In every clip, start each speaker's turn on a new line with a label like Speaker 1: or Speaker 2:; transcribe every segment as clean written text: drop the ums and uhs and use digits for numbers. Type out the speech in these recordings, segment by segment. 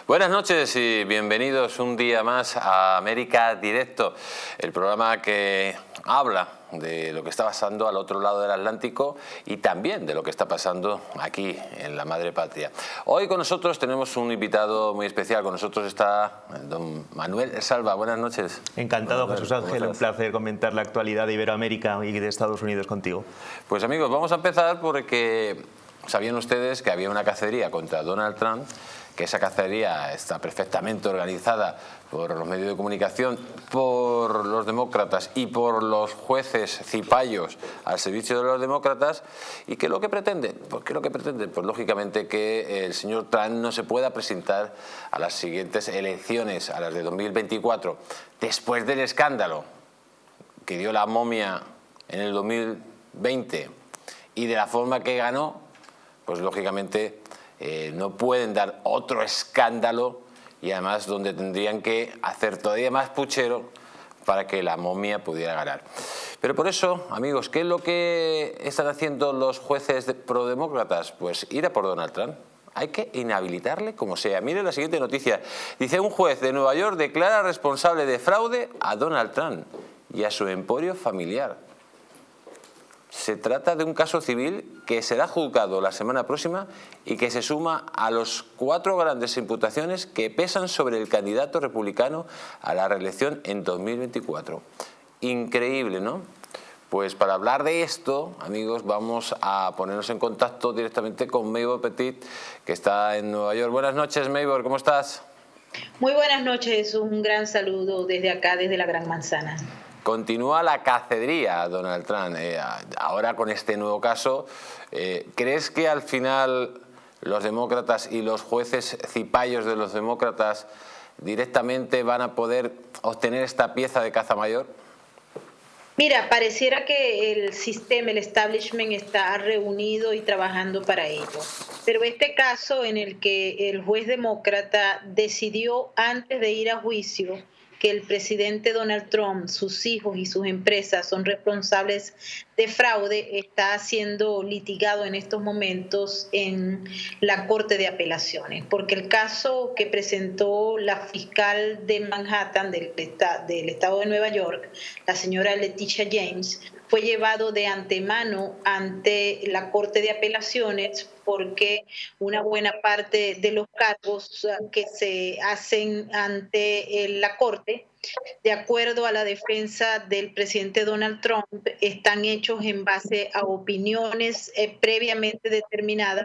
Speaker 1: Buenas noches y bienvenidos un día más a América Directo, el programa que habla de lo que está pasando al otro lado del Atlántico y también de lo que está pasando aquí en la madre patria. Hoy con nosotros tenemos un invitado muy especial. Con nosotros está don Manuel Salva. Buenas noches.
Speaker 2: Encantado, Manuel, Jesús Ángel. Un placer comentar la actualidad de Iberoamérica y de Estados Unidos contigo.
Speaker 1: Pues amigos, vamos a empezar porque sabían ustedes que había una cacería contra Donald Trump, que esa cacería está perfectamente organizada por los medios de comunicación, por los demócratas y por los jueces cipayos al servicio de los demócratas. ¿Y qué es lo que pretenden? Pues lógicamente que el señor Trump no se pueda presentar a las siguientes elecciones, a las de 2024, después del escándalo que dio la momia en el 2020 y de la forma que ganó. Pues lógicamente no pueden dar otro escándalo, y además donde tendrían que hacer todavía más puchero para que la momia pudiera ganar. Pero por eso, amigos, ¿qué es lo que están haciendo los jueces prodemócratas? Pues ir a por Donald Trump. Hay que inhabilitarle como sea. Miren la siguiente noticia. Dice: un juez de Nueva York declara responsable de fraude a Donald Trump y a su emporio familiar. Se trata de un caso civil que será juzgado la semana próxima y que se suma a los 4 grandes imputaciones que pesan sobre el candidato republicano a la reelección en 2024. Increíble, ¿no? Pues para hablar de esto, amigos, vamos a ponernos en contacto directamente con Maybor Petit, que está en Nueva York. Buenas noches, Maybor, ¿cómo estás?
Speaker 3: Muy buenas noches, un gran saludo desde acá, desde la Gran Manzana.
Speaker 1: Continúa la cacería a Donald Trump. Ahora con este nuevo caso, ¿crees que al final los demócratas y los jueces cipayos de los demócratas directamente van a poder obtener esta pieza de caza mayor?
Speaker 3: Mira, pareciera que el sistema, el establishment está reunido y trabajando para ello. Pero este caso en el que el juez demócrata decidió antes de ir a juicio que el presidente Donald Trump, sus hijos y sus empresas son responsables de fraude, está siendo litigado en estos momentos en la Corte de Apelaciones, porque el caso que presentó la fiscal de Manhattan del estado de Nueva York, la señora Letitia James, fue llevado de antemano ante la Corte de Apelaciones porque una buena parte de los cargos que se hacen ante la Corte, de acuerdo a la defensa del presidente Donald Trump, están hechos en base a opiniones previamente determinadas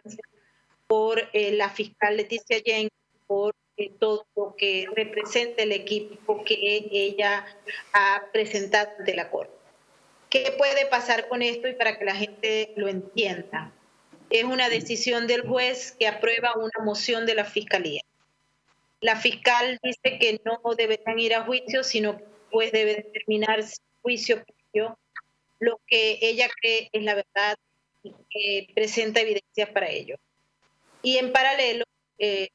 Speaker 3: por la fiscal Letitia James, por todo lo que representa el equipo que ella ha presentado ante la Corte. ¿Qué puede pasar con esto? Y para que la gente lo entienda, es una decisión del juez que aprueba una moción de la fiscalía. La fiscal dice que no deberán ir a juicio, sino que el juez debe determinar si juicio previo, lo que ella cree es la verdad y que presenta evidencias para ello. Y en paralelo,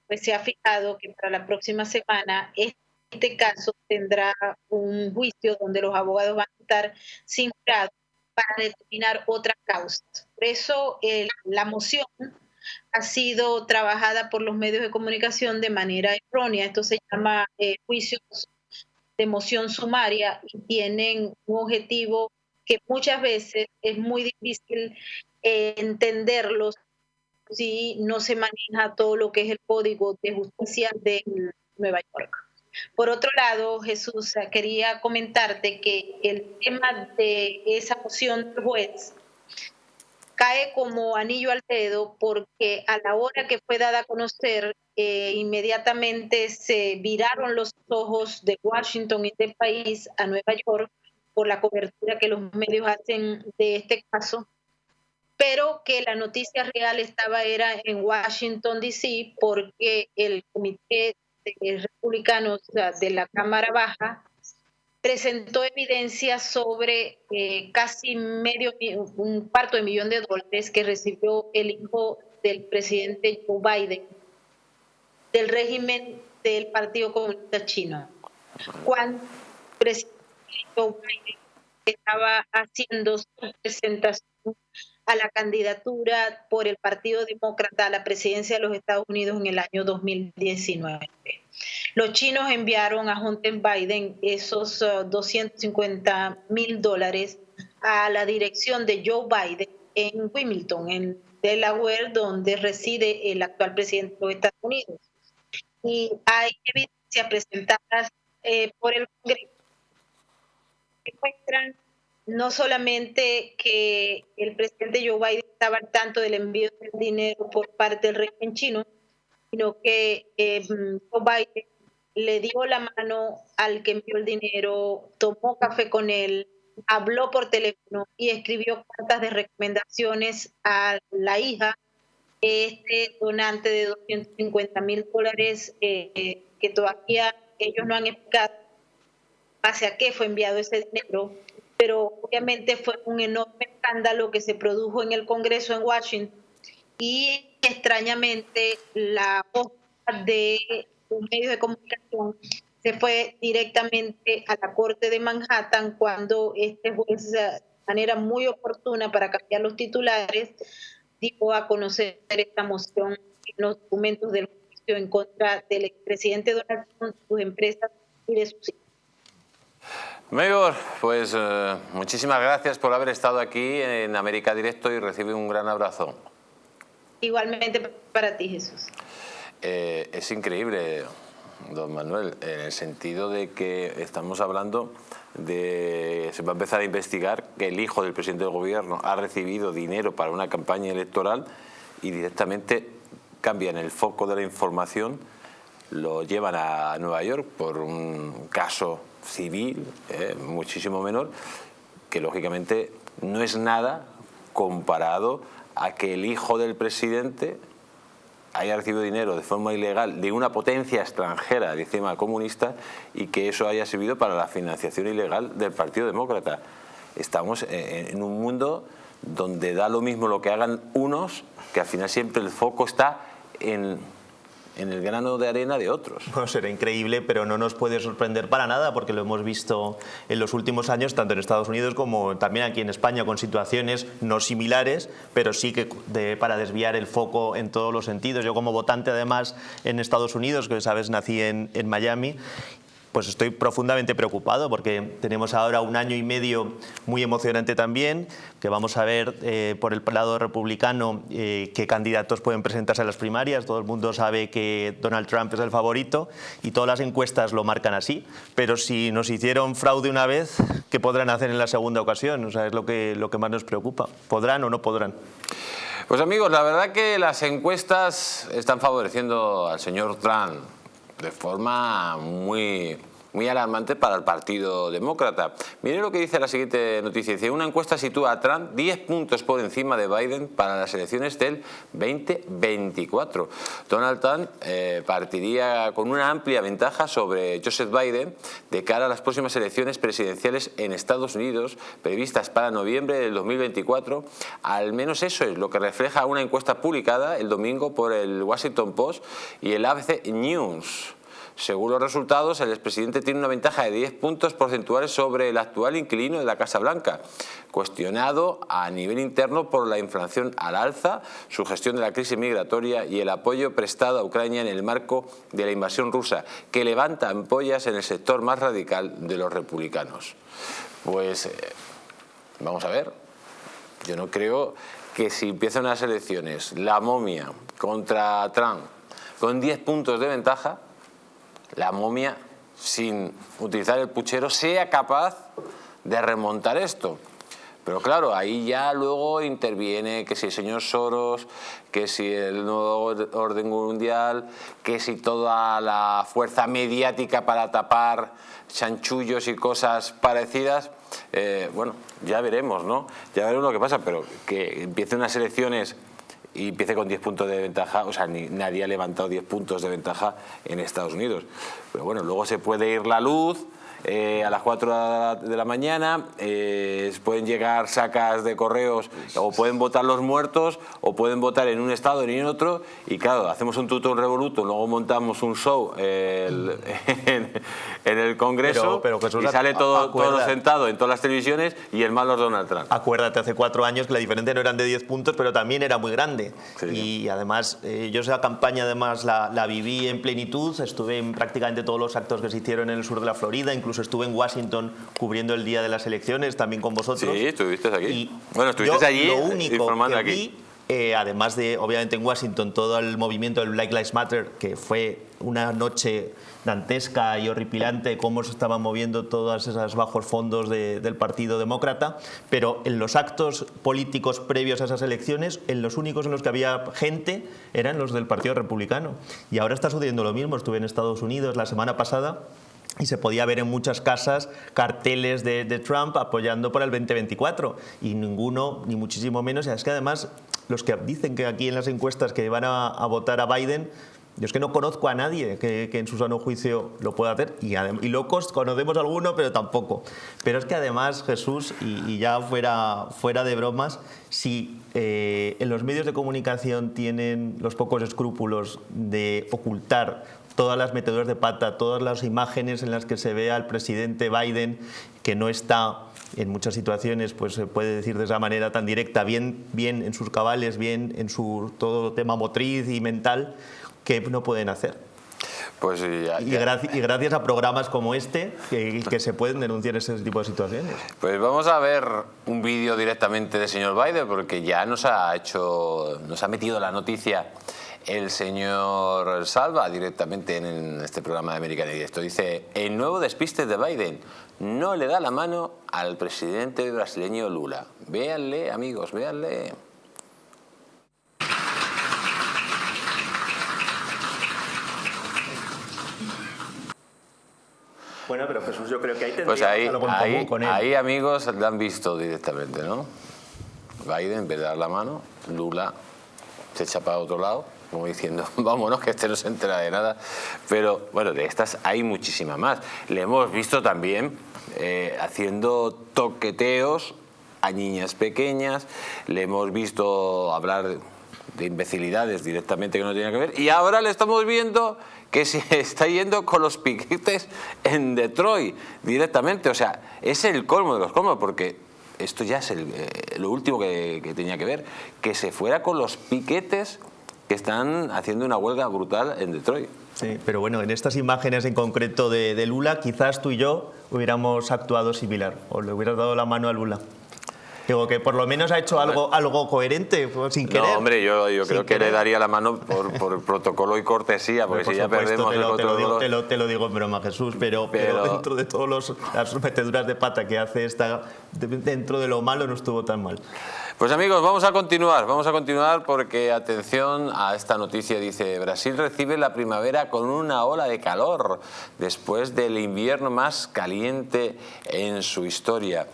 Speaker 3: pues se ha fijado que para la próxima semana este caso tendrá un juicio donde los abogados van a estar sin jurado para determinar otras causas. Por eso la moción ha sido trabajada por los medios de comunicación de manera errónea. Esto se llama juicios de moción sumaria y tienen un objetivo que muchas veces es muy difícil entenderlos si no se maneja todo lo que es el Código de Justicia de Nueva York. Por otro lado, Jesús, quería comentarte que el tema de esa moción del juez cae como anillo al dedo porque a la hora que fue dada a conocer, inmediatamente se viraron los ojos de Washington y del país a Nueva York por la cobertura que los medios hacen de este caso, pero que la noticia real era en Washington, D.C., porque el Comité de Republicanos de la Cámara Baja presentó evidencia sobre casi un $250,000 que recibió el hijo del presidente Joe Biden del régimen del Partido Comunista Chino. Cuando el presidente Joe Biden estaba haciendo su presentación a la candidatura por el Partido Demócrata a la presidencia de los Estados Unidos en el año 2019. Los chinos enviaron a Hunter Biden esos $250,000 a la dirección de Joe Biden en Wilmington, en Delaware, donde reside el actual presidente de los Estados Unidos. Y hay evidencias presentadas por el Congreso que muestran no solamente que el presidente Joe Biden estaba al tanto del envío del dinero por parte del régimen chino, sino que Joe Biden le dio la mano al que envió el dinero, tomó café con él, habló por teléfono y escribió cartas de recomendaciones a la hija, este donante de $250,000 que todavía ellos no han explicado hacia qué fue enviado ese dinero, pero obviamente fue un enorme escándalo que se produjo en el Congreso en Washington y extrañamente la voz de un medio de comunicación se fue directamente a la Corte de Manhattan cuando este juez, de manera muy oportuna para cambiar los titulares, dio a conocer esta moción en los documentos del juicio en contra del expresidente Donald Trump, sus empresas y de sus hijos.
Speaker 1: Mayor, pues muchísimas gracias por haber estado aquí en América Directo y recibe un gran abrazo.
Speaker 3: Igualmente para ti, Jesús.
Speaker 1: Es increíble, don Manuel, en el sentido de que estamos hablando de... Se va a empezar a investigar que el hijo del presidente del gobierno ha recibido dinero para una campaña electoral y directamente cambian el foco de la información, lo llevan a Nueva York por un caso civil muchísimo menor, que lógicamente no es nada comparado a que el hijo del presidente haya recibido dinero de forma ilegal de una potencia extranjera, encima comunista, y que eso haya servido para la financiación ilegal del Partido Demócrata. Estamos en un mundo donde da lo mismo lo que hagan unos, que al final siempre el foco está en el grano de arena de otros.
Speaker 2: Bueno, será increíble, pero no nos puede sorprender para nada, porque lo hemos visto en los últimos años, tanto en Estados Unidos como también aquí en España, con situaciones no similares, pero sí que para desviar el foco en todos los sentidos. Yo, como votante además en Estados Unidos, que sabes, nací en Miami, pues estoy profundamente preocupado porque tenemos ahora un año y medio muy emocionante también, que vamos a ver por el lado republicano qué candidatos pueden presentarse a las primarias. Todo el mundo sabe que Donald Trump es el favorito y todas las encuestas lo marcan así, pero si nos hicieron fraude una vez, ¿qué podrán hacer en la segunda ocasión? O sea, es lo que más nos preocupa. ¿Podrán o no podrán?
Speaker 1: Pues amigos, la verdad que las encuestas están favoreciendo al señor Trump de forma muy alarmante para el Partido Demócrata. Miren lo que dice la siguiente noticia. Dice: una encuesta sitúa a Trump 10 puntos por encima de Biden para las elecciones del 2024. Donald Trump partiría con una amplia ventaja sobre Joseph Biden de cara a las próximas elecciones presidenciales en Estados Unidos, previstas para noviembre del 2024. Al menos eso es lo que refleja una encuesta publicada el domingo por el Washington Post y el ABC News. Según los resultados, el expresidente tiene una ventaja de 10 puntos porcentuales sobre el actual inquilino de la Casa Blanca, cuestionado a nivel interno por la inflación al alza, su gestión de la crisis migratoria y el apoyo prestado a Ucrania en el marco de la invasión rusa, que levanta ampollas en el sector más radical de los republicanos. Pues vamos a ver, yo no creo que si empiezan las elecciones la momia contra Trump con 10 puntos de ventaja, la momia, sin utilizar el puchero, sea capaz de remontar esto. Pero claro, ahí ya luego interviene que si el señor Soros, que si el nuevo orden mundial, que si toda la fuerza mediática para tapar chanchullos y cosas parecidas. Bueno, ya veremos, ¿no? Ya veremos lo que pasa, pero que empiecen unas elecciones y empiece con 10 puntos de ventaja, o sea, nadie ha levantado 10 puntos de ventaja en Estados Unidos. Pero bueno, luego se puede ir la luz a las 4 de la mañana, pueden llegar sacas de correos, o pueden votar los muertos, o pueden votar en un estado y en otro, y claro, hacemos un tutum revolutum, luego montamos un show en el Congreso,
Speaker 2: pero Jesús,
Speaker 1: y sale todo sentado en todas las televisiones, y el malo es Donald Trump.
Speaker 2: Acuérdate, hace 4 años que la diferencia no eran de 10 puntos, pero también era muy grande.
Speaker 1: Sí.
Speaker 2: Y además, yo esa campaña además la viví en plenitud, estuve en prácticamente todos los actos que se hicieron en el sur de la Florida, incluso estuve en Washington cubriendo el día de las elecciones, también con vosotros.
Speaker 1: Sí, estuviste aquí.
Speaker 2: Y
Speaker 1: bueno, estuviste allí
Speaker 2: lo único
Speaker 1: informando
Speaker 2: que
Speaker 1: aquí.
Speaker 2: Vi, además de, obviamente, en Washington, todo el movimiento del Black Lives Matter, que fue una noche dantesca y horripilante, cómo se estaban moviendo todos esos bajos fondos del Partido Demócrata, pero en los actos políticos previos a esas elecciones, en los únicos en los que había gente eran los del Partido Republicano. Y ahora está sucediendo lo mismo. Estuve en Estados Unidos la semana pasada y se podía ver en muchas casas carteles de Trump apoyando por el 2024, y ninguno, ni muchísimo menos. Y es que además los que dicen que aquí en las encuestas que van a votar a Biden, yo es que no conozco a nadie que en su sano juicio lo pueda hacer, y locos conocemos a alguno, pero tampoco. Pero es que además, Jesús, y ya fuera de bromas, si en los medios de comunicación tienen los pocos escrúpulos de ocultar todas las meteduras de pata, todas las imágenes en las que se ve al presidente Biden, que no está en muchas situaciones, pues se puede decir de esa manera tan directa, bien en sus cabales, bien en su todo tema motriz y mental, que no pueden hacer.
Speaker 1: Pues ya.
Speaker 2: Y gracias a programas como este que se pueden denunciar ese tipo de situaciones.
Speaker 1: Pues vamos a ver un vídeo directamente del señor Biden, porque ya nos ha metido la noticia el señor Salva directamente en este programa de American Directo. Dice: el nuevo despiste de Biden no le da la mano al presidente brasileño Lula. Véanle, amigos, véanle.
Speaker 2: Bueno, pero Jesús, yo creo que ahí
Speaker 1: pues
Speaker 2: algo en común con él.
Speaker 1: Ahí, amigos, lo han visto directamente, ¿no? Biden, en vez de dar la mano, Lula se echa para otro lado, como diciendo, vámonos, que este no se entera de nada. Pero, bueno, de estas hay muchísimas más. Le hemos visto también haciendo toqueteos a niñas pequeñas, le hemos visto hablar de imbecilidades directamente que no tienen que ver, y ahora le estamos viendo que se está yendo con los piquetes en Detroit directamente. O sea, es el colmo de los colmos, porque esto ya es lo último que tenía que ver, que se fuera con los piquetes que están haciendo una huelga brutal en Detroit.
Speaker 2: Sí, pero bueno, en estas imágenes en concreto de Lula, quizás tú y yo hubiéramos actuado similar, o le hubieras dado la mano a Lula. Digo, que por lo menos ha hecho algo coherente, sin querer.
Speaker 1: No, hombre, yo creo que le daría la mano por protocolo y cortesía, porque si ya perdemos el control.
Speaker 2: Te lo digo en broma, Jesús, pero dentro de todas las meteduras de pata que hace dentro de lo malo no estuvo tan mal.
Speaker 1: Pues amigos, vamos a continuar porque atención a esta noticia. Dice: Brasil recibe la primavera con una ola de calor después del invierno más caliente en su historia.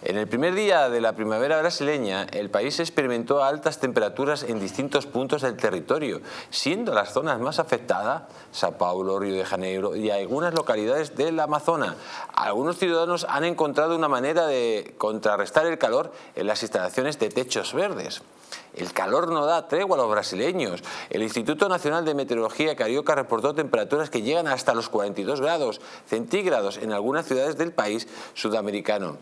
Speaker 1: En el primer día de la primavera brasileña, el país experimentó altas temperaturas en distintos puntos del territorio, siendo las zonas más afectadas Sao Paulo, Río de Janeiro y algunas localidades del Amazonas. Algunos ciudadanos han encontrado una manera de contrarrestar el calor en las instalaciones de techos verdes. El calor no da tregua a los brasileños. El Instituto Nacional de Meteorología Carioca reportó temperaturas que llegan hasta los 42 grados centígrados en algunas ciudades del país sudamericano.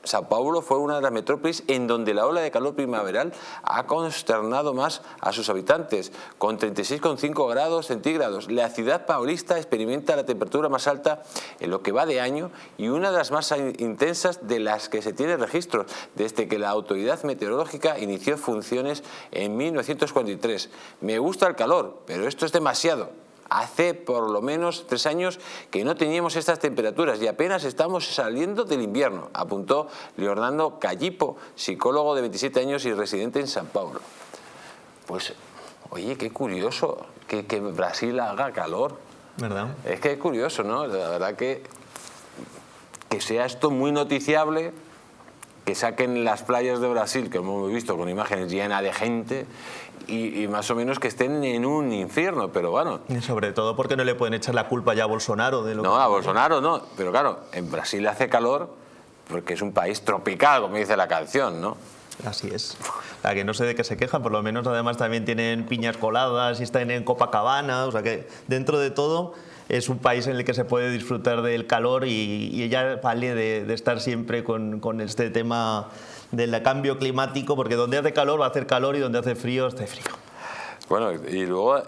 Speaker 1: Sao Paulo fue una de las metrópolis en donde la ola de calor primaveral ha consternado más a sus habitantes, con 36,5 grados centígrados. La ciudad paulista experimenta la temperatura más alta en lo que va de año y una de las más intensas de las que se tiene registro desde que la autoridad meteorológica inició funciones en 1943. Me gusta el calor, pero esto es demasiado. Hace por lo menos 3 años que no teníamos estas temperaturas y apenas estamos saliendo del invierno, apuntó Leonardo Callipo, psicólogo de 27 años y residente en Sao Paulo. Pues, oye, qué curioso que Brasil haga calor.
Speaker 2: ¿Verdad?
Speaker 1: Es que es curioso, ¿no? La verdad que sea esto muy noticiable, que saquen las playas de Brasil, que hemos visto con imágenes llenas de gente, y más o menos que estén en un infierno, pero bueno.
Speaker 2: Y sobre todo porque no le pueden echar la culpa ya a Bolsonaro de lo
Speaker 1: No, a Bolsonaro no, pero claro, en Brasil hace calor porque es un país tropical, como dice la canción, ¿no?
Speaker 2: Así es. La que no sé de qué se quejan, por lo menos además también tienen piñas coladas y están en Copacabana, o sea que dentro de todo es un país en el que se puede disfrutar del calor y ella vale de estar siempre con este tema del cambio climático, porque donde hace calor va a hacer calor y donde hace frío hace frío.
Speaker 1: Bueno, y luego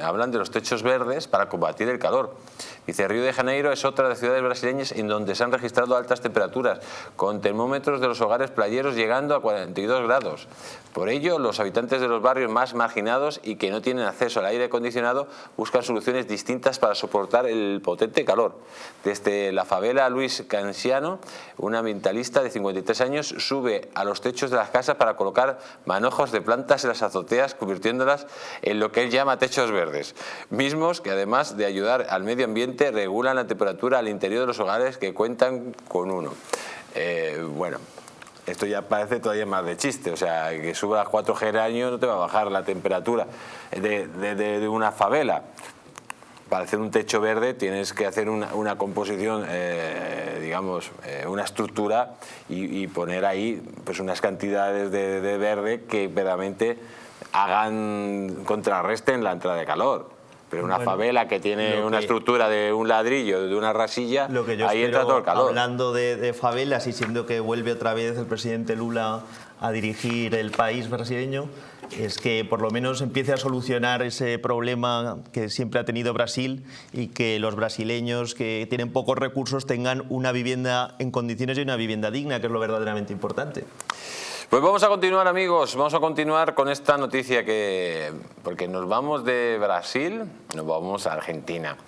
Speaker 1: hablan de los techos verdes para combatir el calor. Dice, Río de Janeiro es otra de las ciudades brasileñas en donde se han registrado altas temperaturas, con termómetros de los hogares playeros llegando a 42 grados. Por ello, los habitantes de los barrios más marginados y que no tienen acceso al aire acondicionado buscan soluciones distintas para soportar el potente calor. Desde la favela Luis Canciano, un ambientalista de 53 años sube a los techos de las casas para colocar manojos de plantas en las azoteas, convirtiéndolas en lo que él llama techos verdes, mismos que además de ayudar al medio ambiente regulan la temperatura al interior de los hogares que cuentan con uno. Bueno, esto ya parece todavía más de chiste, o sea, que subas 4G al año no te va a bajar la temperatura de una favela. Para hacer un techo verde tienes que hacer una composición, digamos, una estructura y poner ahí pues unas cantidades de verde que verdaderamente contrarresten la entrada de calor. Pero una favela que tiene una estructura de un ladrillo, de una rasilla, ahí entra todo el calor.
Speaker 2: Hablando de favelas y siendo que vuelve otra vez el presidente Lula a dirigir el país brasileño, es que por lo menos empiece a solucionar ese problema que siempre ha tenido Brasil y que los brasileños que tienen pocos recursos tengan una vivienda en condiciones y una vivienda digna, que es lo verdaderamente importante.
Speaker 1: Pues vamos a continuar, amigos, vamos a continuar con esta noticia porque nos vamos de Brasil, nos vamos a Argentina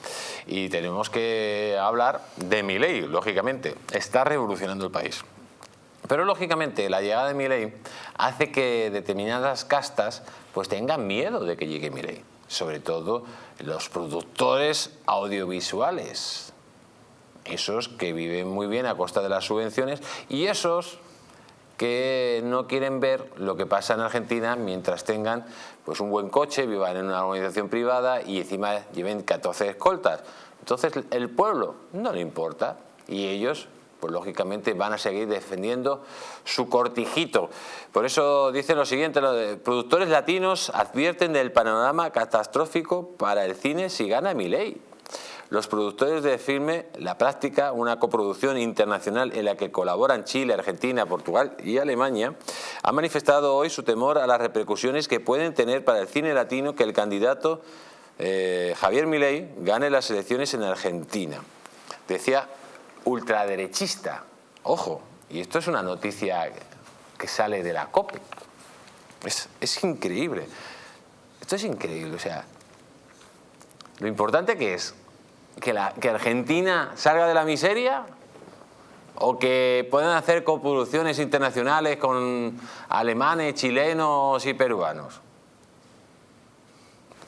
Speaker 1: y tenemos que hablar de Milei, lógicamente, está revolucionando el país. Pero lógicamente la llegada de Milei hace que determinadas castas pues tengan miedo de que llegue Milei, sobre todo los productores audiovisuales, esos que viven muy bien a costa de las subvenciones y esos que no quieren ver lo que pasa en Argentina mientras tengan pues un buen coche, vivan en una organización privada y encima lleven 14 escoltas. Entonces el pueblo no le importa y ellos pues lógicamente van a seguir defendiendo su cortijito. Por eso dice lo siguiente, los productores latinos advierten del panorama catastrófico para el cine si gana Milei. Los productores de filme La Práctica, una coproducción internacional en la que colaboran Chile, Argentina, Portugal y Alemania, han manifestado hoy su temor a las repercusiones que pueden tener para el cine latino que el candidato Javier Milei gane las elecciones en Argentina. Decía ultraderechista. Ojo, y esto es una noticia que sale de la COPE. Es increíble. Esto es increíble, o sea, lo importante que es que Argentina salga de la miseria o que puedan hacer coproducciones internacionales con alemanes, chilenos y peruanos.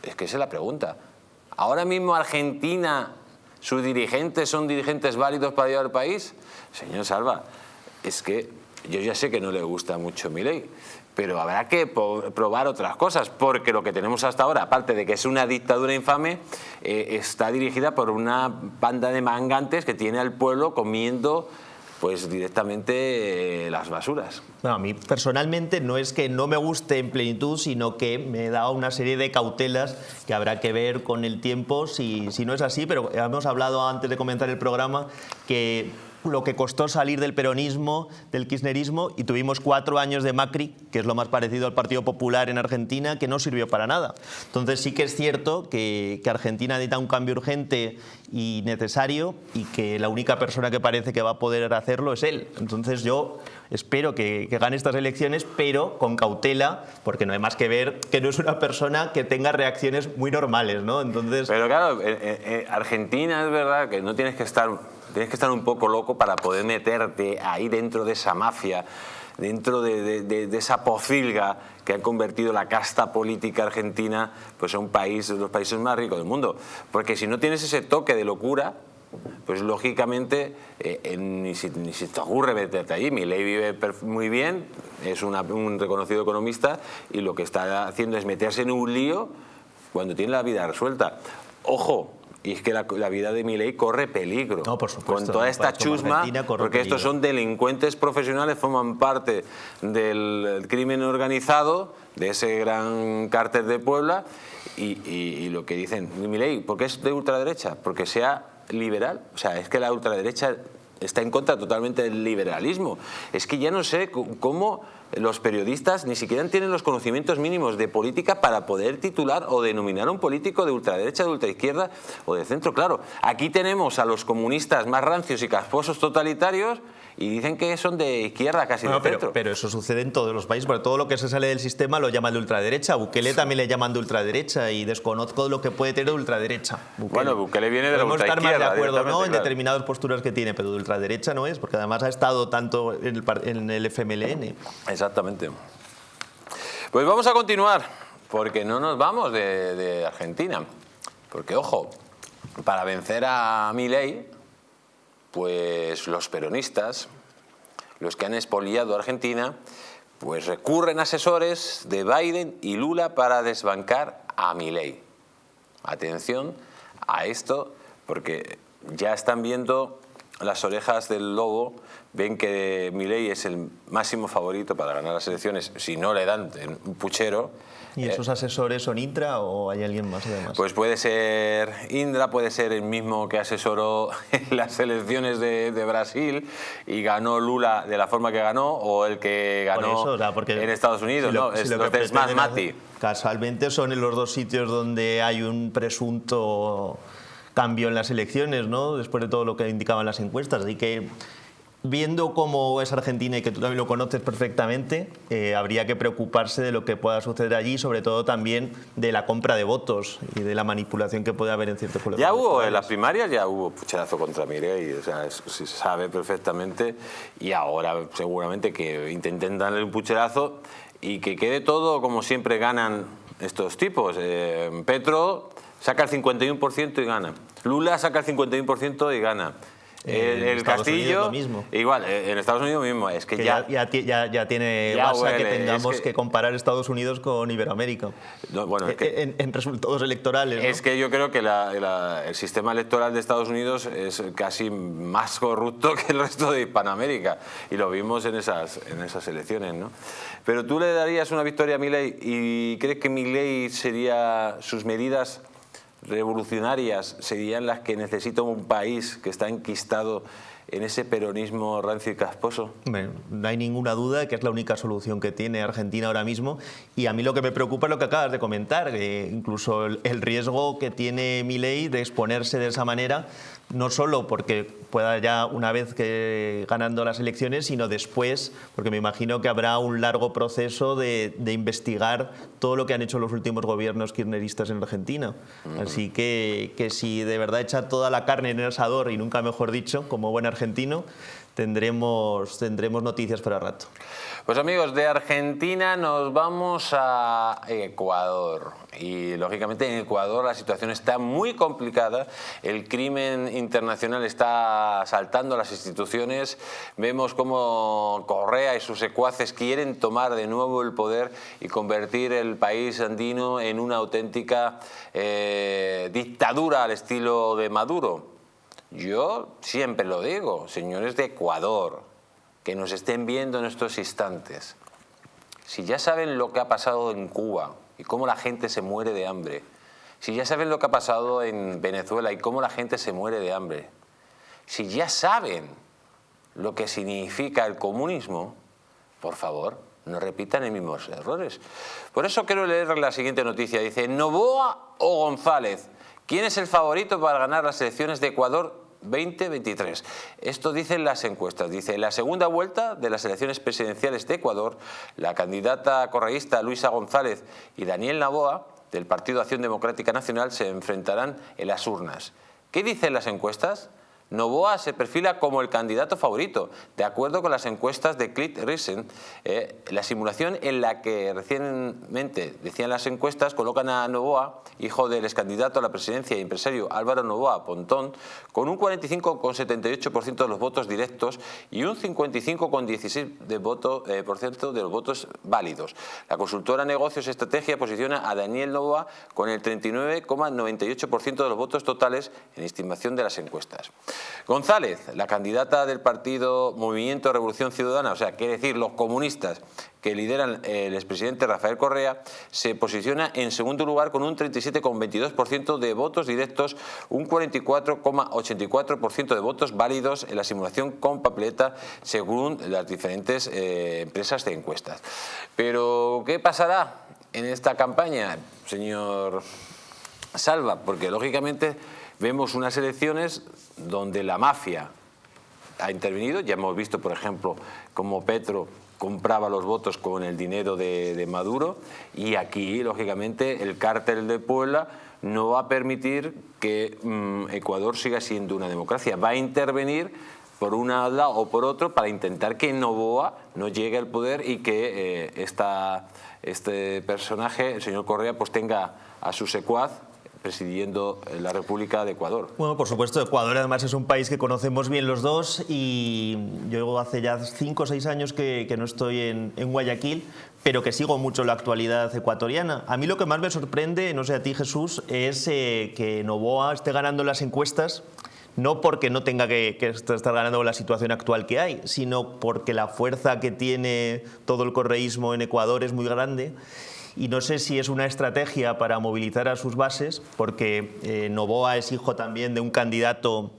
Speaker 1: Es que esa es la pregunta. Ahora mismo Argentina, sus dirigentes son dirigentes válidos para llevar al país. Señor Salva, es que yo ya sé que no le gusta mucho Milei, pero habrá que probar otras cosas, porque lo que tenemos hasta ahora, aparte de que es una dictadura infame, está dirigida por una banda de mangantes que tiene al pueblo comiendo pues directamente las basuras.
Speaker 2: No, a mí personalmente no es que no me guste en plenitud, sino que me da una serie de cautelas que habrá que ver con el tiempo si no es así, pero hemos hablado antes de comenzar el programa que lo que costó salir del peronismo, del kirchnerismo, y tuvimos 4 años de Macri, que es lo más parecido al Partido Popular en Argentina, que no sirvió para nada. Entonces sí que es cierto que Argentina necesita un cambio urgente y necesario y que la única persona que parece que va a poder hacerlo es él. Entonces yo espero que gane estas elecciones, pero con cautela, porque no hay más que ver que no es una persona que tenga reacciones muy normales, ¿no? Entonces...
Speaker 1: Pero claro, Argentina es verdad que no tienes que estar un poco loco para poder meterte ahí dentro de esa mafia, dentro de esa pocilga que ha convertido la casta política argentina pues a un país, de los países más ricos del mundo. Porque si no tienes ese toque de locura, pues lógicamente ni se te ocurre meterte ahí. Milei vive muy bien, es un reconocido economista y lo que está haciendo es meterse en un lío cuando tiene la vida resuelta. Ojo, y es que la vida de Milei corre peligro.
Speaker 2: No, por supuesto,
Speaker 1: con toda esta chusma, porque estos son delincuentes profesionales, forman parte del crimen organizado, de ese gran cártel de Puebla, y lo que dicen, Milei, ¿por qué es de ultraderecha? Porque sea liberal. O sea, es que la ultraderecha está en contra totalmente del liberalismo. Es que ya no sé cómo los periodistas ni siquiera tienen los conocimientos mínimos de política para poder titular o denominar a un político de ultraderecha, de ultraizquierda o de centro. Claro, aquí tenemos a los comunistas más rancios y casposos totalitarios y dicen que son de izquierda, casi de centro.
Speaker 2: Pero eso sucede en todos los países, porque todo lo que se sale del sistema lo llaman de ultraderecha. A Bukele también le llaman de ultraderecha y desconozco lo que puede tener de ultraderecha.
Speaker 1: Bueno, Bukele viene de la ultraizquierda.
Speaker 2: Podemos estar más de acuerdo, ¿no?, en determinadas posturas que tiene, pero de ultraderecha no es, porque además ha estado tanto en el FMLN.
Speaker 1: Exactamente. Pues vamos a continuar, porque no nos vamos de Argentina. Porque, ojo, para vencer a Milei, pues los peronistas, los que han expoliado a Argentina, pues recurren a asesores de Biden y Lula para desbancar a Milei. Atención a esto, porque ya están viendo las orejas del lobo, ven que Milei es el máximo favorito para ganar las elecciones, si no le dan un puchero.
Speaker 2: ¿Y esos asesores son Indra o hay alguien más además?
Speaker 1: Pues puede ser Indra, puede ser el mismo que asesoró en las elecciones de Brasil y ganó Lula de la forma que ganó, o el que ganó
Speaker 2: eso, o sea,
Speaker 1: en Estados Unidos,
Speaker 2: si
Speaker 1: ¿no? Es más Mati.
Speaker 2: Casualmente son en los dos sitios donde hay un presunto cambio en las elecciones, ¿no?, después de todo lo que indicaban las encuestas. Así que, viendo cómo es Argentina y que tú también lo conoces perfectamente, habría que preocuparse de lo que pueda suceder allí, sobre todo también de la compra de votos y de la manipulación que puede haber en ciertos pueblos.
Speaker 1: Ya hubo, en las primarias ya hubo pucherazo contra Milei, o sea, se sabe perfectamente, y ahora seguramente que intenten darle un pucherazo y que quede todo como siempre ganan estos tipos. Petro saca el 51% y gana. Lula saca el 51% y gana. El Castillo,
Speaker 2: lo mismo.
Speaker 1: Igual, en Estados Unidos mismo. Es que
Speaker 2: ya tiene base que tengamos que comparar Estados Unidos con Iberoamérica.
Speaker 1: No, bueno, es que,
Speaker 2: en resultados electorales, ¿no?
Speaker 1: Es que yo creo que el sistema electoral de Estados Unidos es casi más corrupto que el resto de Hispanoamérica. Y lo vimos en esas elecciones, ¿no? Pero tú le darías una victoria a Milei, ¿y crees que Milei sería sus medidas revolucionarias serían las que necesita un país que está enquistado en ese peronismo rancio y casposo?
Speaker 2: Bueno, no hay ninguna duda de que es la única solución que tiene Argentina ahora mismo, y a mí lo que me preocupa es lo que acabas de comentar, incluso el riesgo que tiene Milei de exponerse de esa manera, no solo porque pueda ya una vez que ganando las elecciones, sino después, porque me imagino que habrá un largo proceso de investigar todo lo que han hecho los últimos gobiernos kirchneristas en Argentina. Así que si de verdad echa toda la carne en el asador, y nunca mejor dicho, como buen argentino, tendremos noticias para rato.
Speaker 1: Pues amigos, de Argentina nos vamos a Ecuador. Y lógicamente en Ecuador la situación está muy complicada. El crimen internacional está asaltando las instituciones. Vemos cómo Correa y sus secuaces quieren tomar de nuevo el poder y convertir el país andino en una auténtica dictadura al estilo de Maduro. Yo siempre lo digo, señores de Ecuador, que nos estén viendo en estos instantes, si ya saben lo que ha pasado en Cuba y cómo la gente se muere de hambre, si ya saben lo que ha pasado en Venezuela y cómo la gente se muere de hambre, si ya saben lo que significa el comunismo, por favor, no repitan los mismos errores. Por eso quiero leer la siguiente noticia. Dice, ¿Noboa o González? ¿Quién es el favorito para ganar las elecciones de Ecuador 2023? Esto dicen las encuestas. Dice, en la segunda vuelta de las elecciones presidenciales de Ecuador, la candidata correísta Luisa González y Daniel Noboa, del Partido Acción Democrática Nacional, se enfrentarán en las urnas. ¿Qué dicen las encuestas? Noboa se perfila como el candidato favorito, de acuerdo con las encuestas de Click Recent. La simulación en la que recientemente decían las encuestas colocan a Noboa, hijo del excandidato a la presidencia y empresario Álvaro Noboa Pontón, con un 45,78% de los votos directos y un 55,16% de los votos válidos. La consultora Negocios Estrategia posiciona a Daniel Noboa con el 39,98% de los votos totales en estimación de las encuestas. González, la candidata del partido Movimiento Revolución Ciudadana, o sea, quiere decir los comunistas que lideran el expresidente Rafael Correa, se posiciona en segundo lugar con un 37,22% de votos directos, un 44,84% de votos válidos en la simulación con papeleta, según las diferentes empresas de encuestas. Pero, ¿qué pasará en esta campaña, señor Salva? Porque, lógicamente, vemos unas elecciones donde la mafia ha intervenido. Ya hemos visto, por ejemplo, cómo Petro compraba los votos con el dinero de Maduro, y aquí, lógicamente, el cártel de Puebla no va a permitir que Ecuador siga siendo una democracia. Va a intervenir por un lado o por otro para intentar que Noboa no llegue al poder y que este personaje, el señor Correa, pues tenga a su secuaz presidiendo la República de Ecuador.
Speaker 2: Bueno, por supuesto, Ecuador además es un país que conocemos bien los dos, y yo hace ya 5 o 6 años que no estoy en Guayaquil, pero que sigo mucho la actualidad ecuatoriana. A mí lo que más me sorprende, no sé a ti, Jesús, es que Noboa esté ganando las encuestas, no porque no tenga que estar ganando la situación actual que hay, sino porque la fuerza que tiene todo el correísmo en Ecuador es muy grande. Y no sé si es una estrategia para movilizar a sus bases, porque Noboa es hijo también de un candidato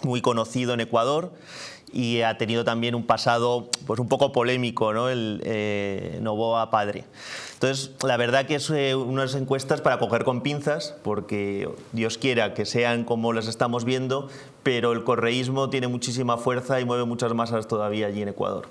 Speaker 2: muy conocido en Ecuador y ha tenido también un pasado pues un poco polémico, ¿no? El Noboa padre. Entonces, la verdad que es unas encuestas para coger con pinzas, porque Dios quiera que sean como las estamos viendo, pero el correísmo tiene muchísima fuerza y mueve muchas masas todavía allí en Ecuador.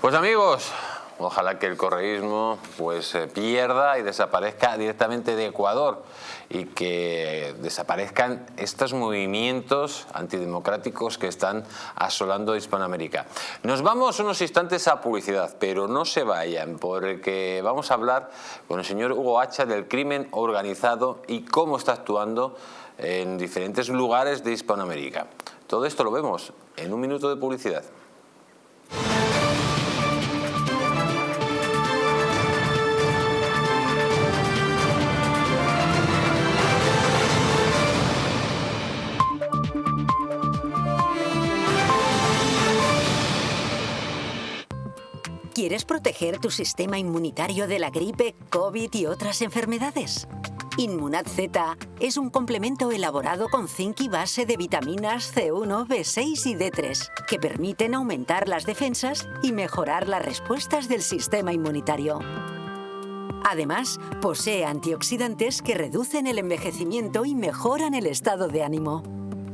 Speaker 1: Pues amigos, ojalá que el correísmo pues pierda y desaparezca directamente de Ecuador, y que desaparezcan estos movimientos antidemocráticos que están asolando Hispanoamérica. Nos vamos unos instantes a publicidad, pero no se vayan, porque vamos a hablar con el señor Hugo Hacha del crimen organizado y cómo está actuando en diferentes lugares de Hispanoamérica. Todo esto lo vemos en un minuto de publicidad.
Speaker 4: ¿Quieres proteger tu sistema inmunitario de la gripe, COVID y otras enfermedades? Inmunad Z es un complemento elaborado con zinc y base de vitaminas C1, B6 y D3 que permiten aumentar las defensas y mejorar las respuestas del sistema inmunitario. Además, posee antioxidantes que reducen el envejecimiento y mejoran el estado de ánimo.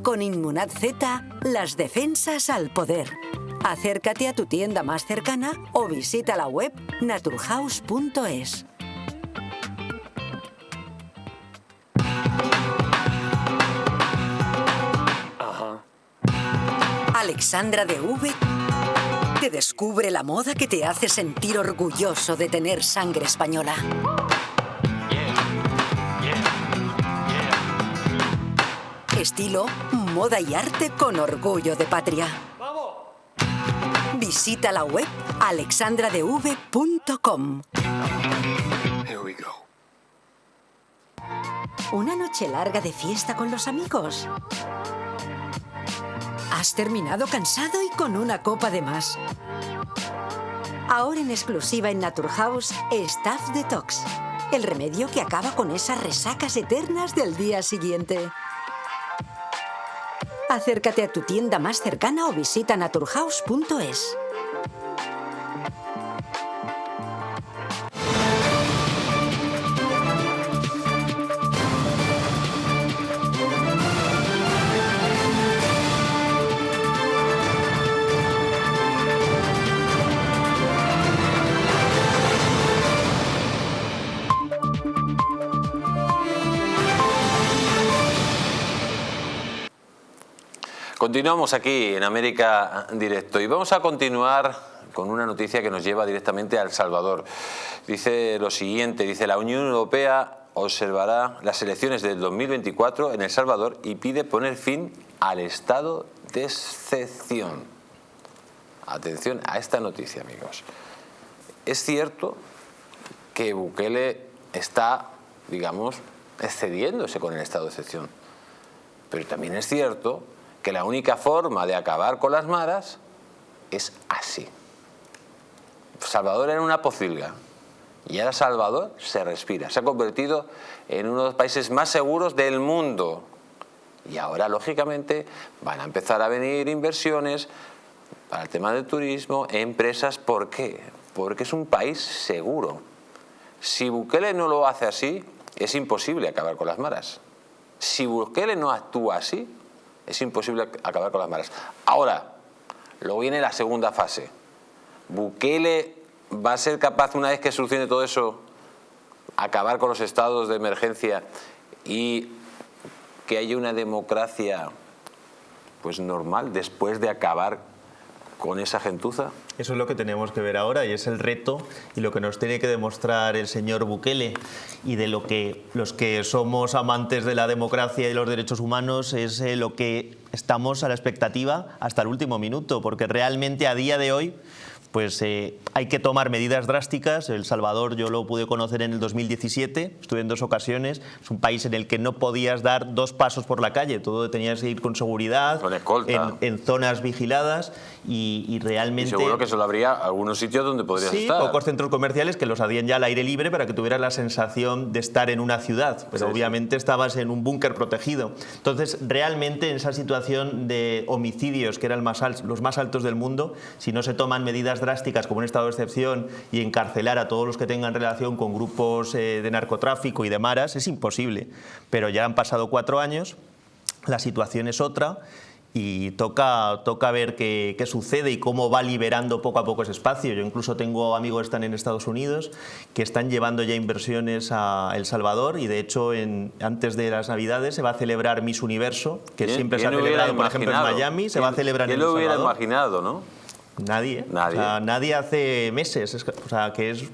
Speaker 4: Con Inmunad Z, las defensas al poder. Acércate a tu tienda más cercana o visita la web naturhaus.es. Alexandra DV te descubre la moda que te hace sentir orgulloso de tener sangre española. Estilo, moda y arte con orgullo de patria. Visita la web alexandradv.com. ¿Una noche larga de fiesta con los amigos? ¿Has terminado cansado y con una copa de más? Ahora en exclusiva en Naturhaus, Staff Detox. El remedio que acaba con esas resacas eternas del día siguiente. Acércate a tu tienda más cercana o visita naturhaus.es.
Speaker 1: Continuamos aquí en América Directo y vamos a continuar con una noticia que nos lleva directamente a El Salvador. Dice lo siguiente, dice: la Unión Europea observará las elecciones del 2024 en El Salvador y pide poner fin al estado de excepción. Atención a esta noticia, amigos. Es cierto que Bukele está, digamos, excediéndose con el estado de excepción, pero también es cierto que la única forma de acabar con las maras es así. Salvador era una pocilga y ahora Salvador se respira, se ha convertido en uno de los países más seguros del mundo y ahora lógicamente van a empezar a venir inversiones para el tema del turismo, empresas. ¿Por qué? Porque es un país seguro. Si Bukele no lo hace así, es imposible acabar con las maras. Si Bukele no actúa así, es imposible acabar con las maras. Ahora, luego viene la segunda fase. Bukele va a ser capaz, una vez que solucione todo eso, acabar con los estados de emergencia y que haya una democracia pues normal después de acabar con esa gentuza.
Speaker 2: Eso es lo que tenemos que ver ahora y es el reto y lo que nos tiene que demostrar el señor Bukele, y de lo que los que somos amantes de la democracia y los derechos humanos es lo que estamos a la expectativa hasta el último minuto, porque realmente a día de hoy pues hay que tomar medidas drásticas. El Salvador yo lo pude conocer en el 2017, estuve en 2 ocasiones, es un país en el que no podías dar 2 pasos por la calle, todo tenías que ir con seguridad,
Speaker 1: con escolta,
Speaker 2: en zonas vigiladas y realmente...
Speaker 1: Y seguro que solo habría algunos sitios donde podrías estar.
Speaker 2: Sí, pocos centros comerciales que los hacían ya al aire libre para que tuvieras la sensación de estar en una ciudad, pero obviamente estabas en un búnker protegido. Entonces, realmente en esa situación de homicidios, que eran los más altos del mundo, si no se toman medidas drásticas como un estado de excepción y encarcelar a todos los que tengan relación con grupos de narcotráfico y de maras, es imposible. Pero ya han pasado 4 años, la situación es otra y toca ver qué sucede y cómo va liberando poco a poco ese espacio. Yo incluso tengo amigos que están en Estados Unidos que están llevando ya inversiones a El Salvador y de hecho antes de las Navidades se va a celebrar Miss Universo, que siempre se ha celebrado por ejemplo en Miami, se va a celebrar en El Salvador.
Speaker 1: ¿Quién lo hubiera imaginado, no?
Speaker 2: Nadie.
Speaker 1: Nadie.
Speaker 2: O sea, nadie hace meses. O sea, que es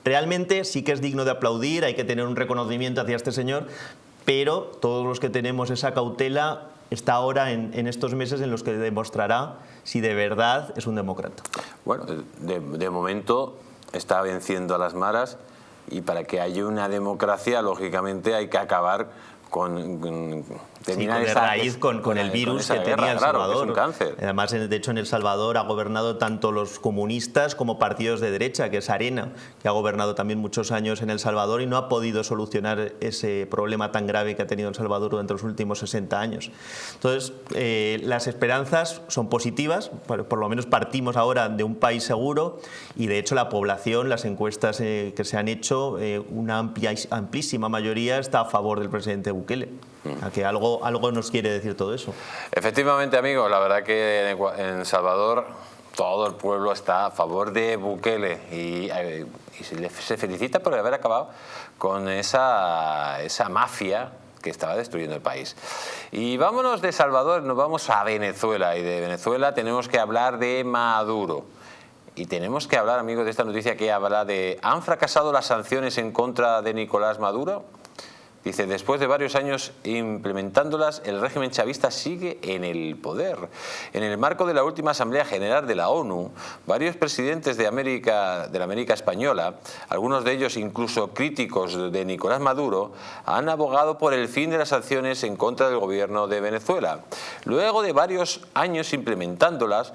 Speaker 2: realmente sí que es digno de aplaudir, hay que tener un reconocimiento hacia este señor, pero todos los que tenemos esa cautela está ahora en estos meses en los que demostrará si de verdad es un demócrata.
Speaker 1: Bueno, de momento está venciendo a las maras y para que haya una democracia, lógicamente hay que acabar con
Speaker 2: terminar de raíz con el virus que tenía El Salvador.
Speaker 1: Claro, que es un cáncer.
Speaker 2: Además, de hecho, en El Salvador ha gobernado tanto los comunistas como partidos de derecha, que es Arena, que ha gobernado también muchos años en El Salvador y no ha podido solucionar ese problema tan grave que ha tenido El Salvador durante los últimos 60 años. Entonces, las esperanzas son positivas, por lo menos partimos ahora de un país seguro y, de hecho, la población, las encuestas que se han hecho, una amplísima mayoría está a favor del presidente Bukele. A que algo nos quiere decir todo eso.
Speaker 1: Efectivamente, amigos, la verdad que en Salvador todo el pueblo está a favor de Bukele y se felicita por haber acabado con esa mafia que estaba destruyendo el país. Y vámonos de Salvador, nos vamos a Venezuela, y de Venezuela tenemos que hablar de Maduro. Y tenemos que hablar, amigos, de esta noticia que habla de: ¿han fracasado las sanciones en contra de Nicolás Maduro? Dice: después de varios años implementándolas, el régimen chavista sigue en el poder. En el marco de la última Asamblea General de la ONU, varios presidentes de la América española, algunos de ellos incluso críticos de Nicolás Maduro, han abogado por el fin de las sanciones en contra del gobierno de Venezuela. Luego de varios años implementándolas,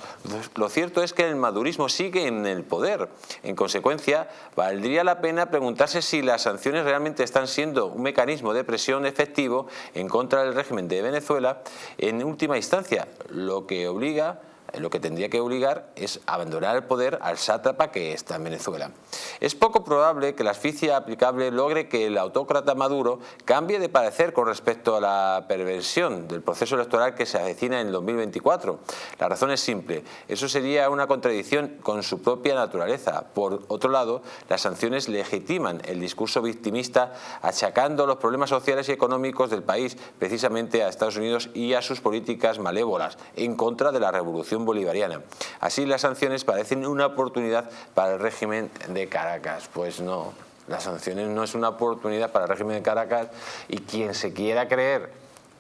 Speaker 1: lo cierto es que el madurismo sigue en el poder. En consecuencia, valdría la pena preguntarse si las sanciones realmente están siendo un mecanismo de presión efectivo en contra del régimen de Venezuela en última instancia, lo que obliga lo que tendría que obligar es abandonar el poder al sátrapa que está en Venezuela. Es poco probable que la asfixia aplicable logre que el autócrata Maduro cambie de parecer con respecto a la perversión del proceso electoral que se avecina en 2024. La razón es simple, eso sería una contradicción con su propia naturaleza. Por otro lado, las sanciones legitiman el discurso victimista achacando los problemas sociales y económicos del país precisamente a Estados Unidos y a sus políticas malévolas en contra de la revolución bolivariana. Así las sanciones parecen una oportunidad para el régimen de Caracas. Pues no, las sanciones no es una oportunidad para el régimen de Caracas, y quien se quiera creer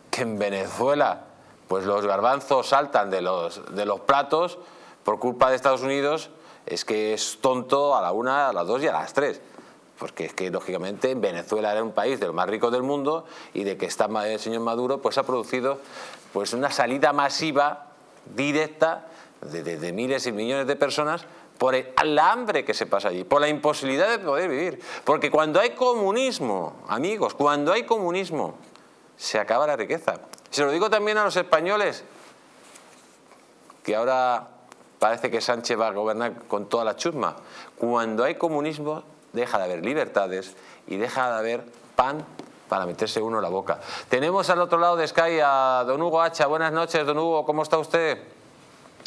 Speaker 1: que en Venezuela pues los garbanzos saltan de los platos por culpa de Estados Unidos, es que es tonto a la 1, a las 2 y a las 3. Porque es que, lógicamente, Venezuela era un país de los más ricos del mundo, y de que está el señor Maduro, pues ha producido pues una salida masiva, directa, de miles y millones de personas por el hambre que se pasa allí, por la imposibilidad de poder vivir. Porque cuando hay comunismo, amigos, cuando hay comunismo, se acaba la riqueza. Se lo digo también a los españoles, que ahora parece que Sánchez va a gobernar con toda la chusma. Cuando hay comunismo, deja de haber libertades y deja de haber pan para meterse uno en la boca. Tenemos al otro lado de Sky a don Hugo Hacha. Buenas noches, don Hugo, ¿cómo está usted?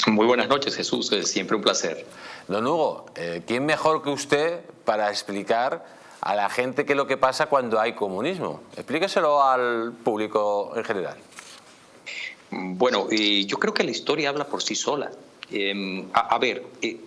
Speaker 5: Muy buenas noches, Jesús, es siempre un placer.
Speaker 1: Don Hugo, ¿quién mejor que usted para explicar a la gente qué es lo que pasa cuando hay comunismo? Explíqueselo al público en general.
Speaker 5: Bueno, yo creo que la historia habla por sí sola.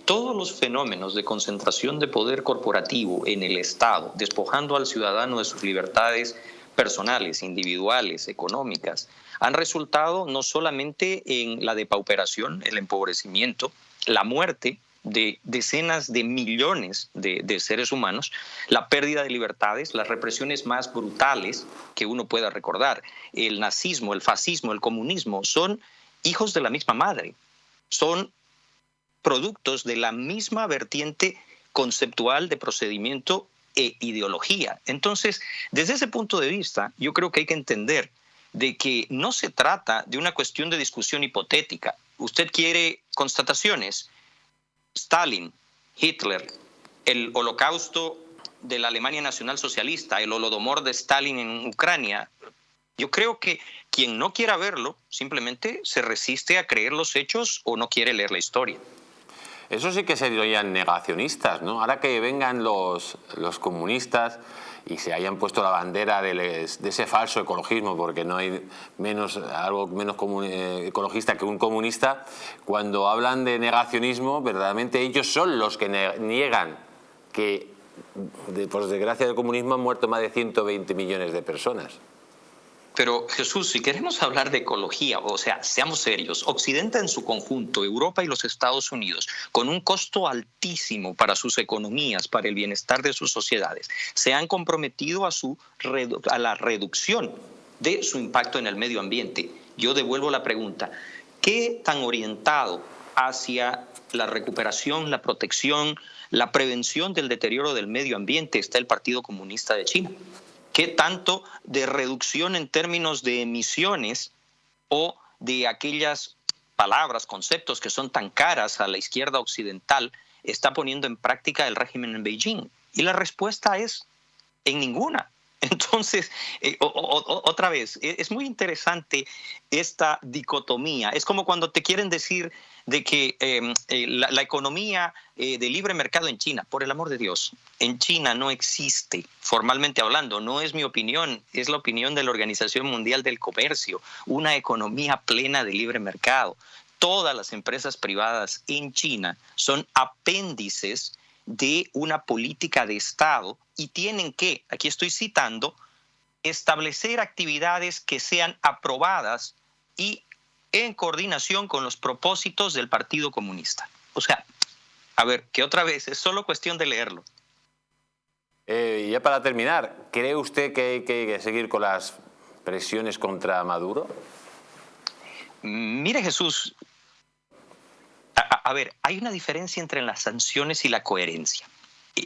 Speaker 5: Todos los fenómenos de concentración de poder corporativo en el Estado, despojando al ciudadano de sus libertades personales, individuales, económicas, han resultado no solamente en la depauperación, el empobrecimiento, la muerte de decenas de millones de seres humanos, la pérdida de libertades, las represiones más brutales que uno pueda recordar. El nazismo, el fascismo, el comunismo son hijos de la misma madre. Son productos de la misma vertiente conceptual de procedimiento e ideología. Entonces, desde ese punto de vista, yo creo que hay que entender de que no se trata de una cuestión de discusión hipotética. Usted quiere constataciones. Stalin, Hitler, el holocausto de la Alemania nacionalsocialista, el holodomor de Stalin en Ucrania. Yo creo que quien no quiera verlo simplemente se resiste a creer los hechos o no quiere leer la historia.
Speaker 1: Eso sí que serían negacionistas, ¿no? Ahora que vengan los comunistas y se hayan puesto la bandera de ese falso ecologismo, porque no hay algo menos ecologista que un comunista, cuando hablan de negacionismo, verdaderamente ellos son los que niegan que, por desgracia del comunismo, han muerto más de 120 millones de personas.
Speaker 5: Pero Jesús, si queremos hablar de ecología, o sea, seamos serios, Occidente en su conjunto, Europa y los Estados Unidos, con un costo altísimo para sus economías, para el bienestar de sus sociedades, se han comprometido a la reducción de su impacto en el medio ambiente. Yo devuelvo la pregunta, ¿qué tan orientado hacia la recuperación, la protección, la prevención del deterioro del medio ambiente está el Partido Comunista de China? ¿Qué tanto de reducción en términos de emisiones o de aquellas palabras, conceptos que son tan caras a la izquierda occidental está poniendo en práctica el régimen en Beijing? Y la respuesta es en ninguna. Entonces, otra vez, es muy interesante esta dicotomía. Es como cuando te quieren decir de que la economía de libre mercado en China, por el amor de Dios, en China no existe, formalmente hablando, no es mi opinión, es la opinión de la Organización Mundial del Comercio, una economía plena de libre mercado. Todas las empresas privadas en China son apéndices de una política de Estado y tienen que, aquí estoy citando, establecer actividades que sean aprobadas y en coordinación con los propósitos del Partido Comunista. O sea, a ver, que otra vez es solo cuestión de leerlo.
Speaker 1: Ya para terminar, ¿cree usted que hay que seguir con las presiones contra Maduro?
Speaker 5: Mire, Jesús, a ver, hay una diferencia entre las sanciones y la coherencia.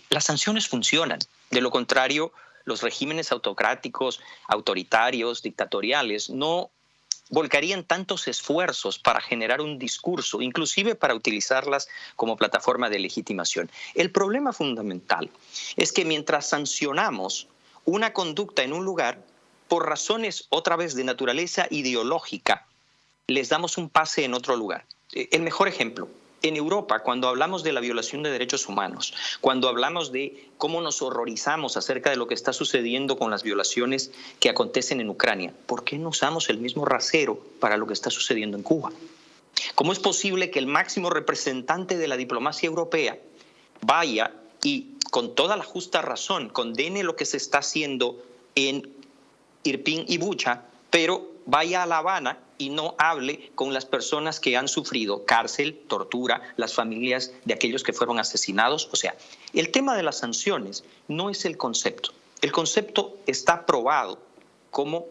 Speaker 5: Las sanciones funcionan. De lo contrario, los regímenes autocráticos, autoritarios, dictatoriales, no volcarían tantos esfuerzos para generar un discurso, inclusive para utilizarlas como plataforma de legitimación? El problema fundamental es que mientras sancionamos una conducta en un lugar, por razones otra vez de naturaleza ideológica, les damos un pase en otro lugar. El mejor ejemplo, en Europa, cuando hablamos de la violación de derechos humanos, cuando hablamos de cómo nos horrorizamos acerca de lo que está sucediendo con las violaciones que acontecen en Ucrania, ¿por qué no usamos el mismo rasero para lo que está sucediendo en Cuba? ¿Cómo es posible que el máximo representante de la diplomacia europea vaya y, con toda la justa razón, condene lo que se está haciendo en Irpin y Bucha, pero vaya a La Habana y no hable con las personas que han sufrido cárcel, tortura, las familias de aquellos que fueron asesinados? O sea, el tema de las sanciones no es el concepto. El concepto está probado como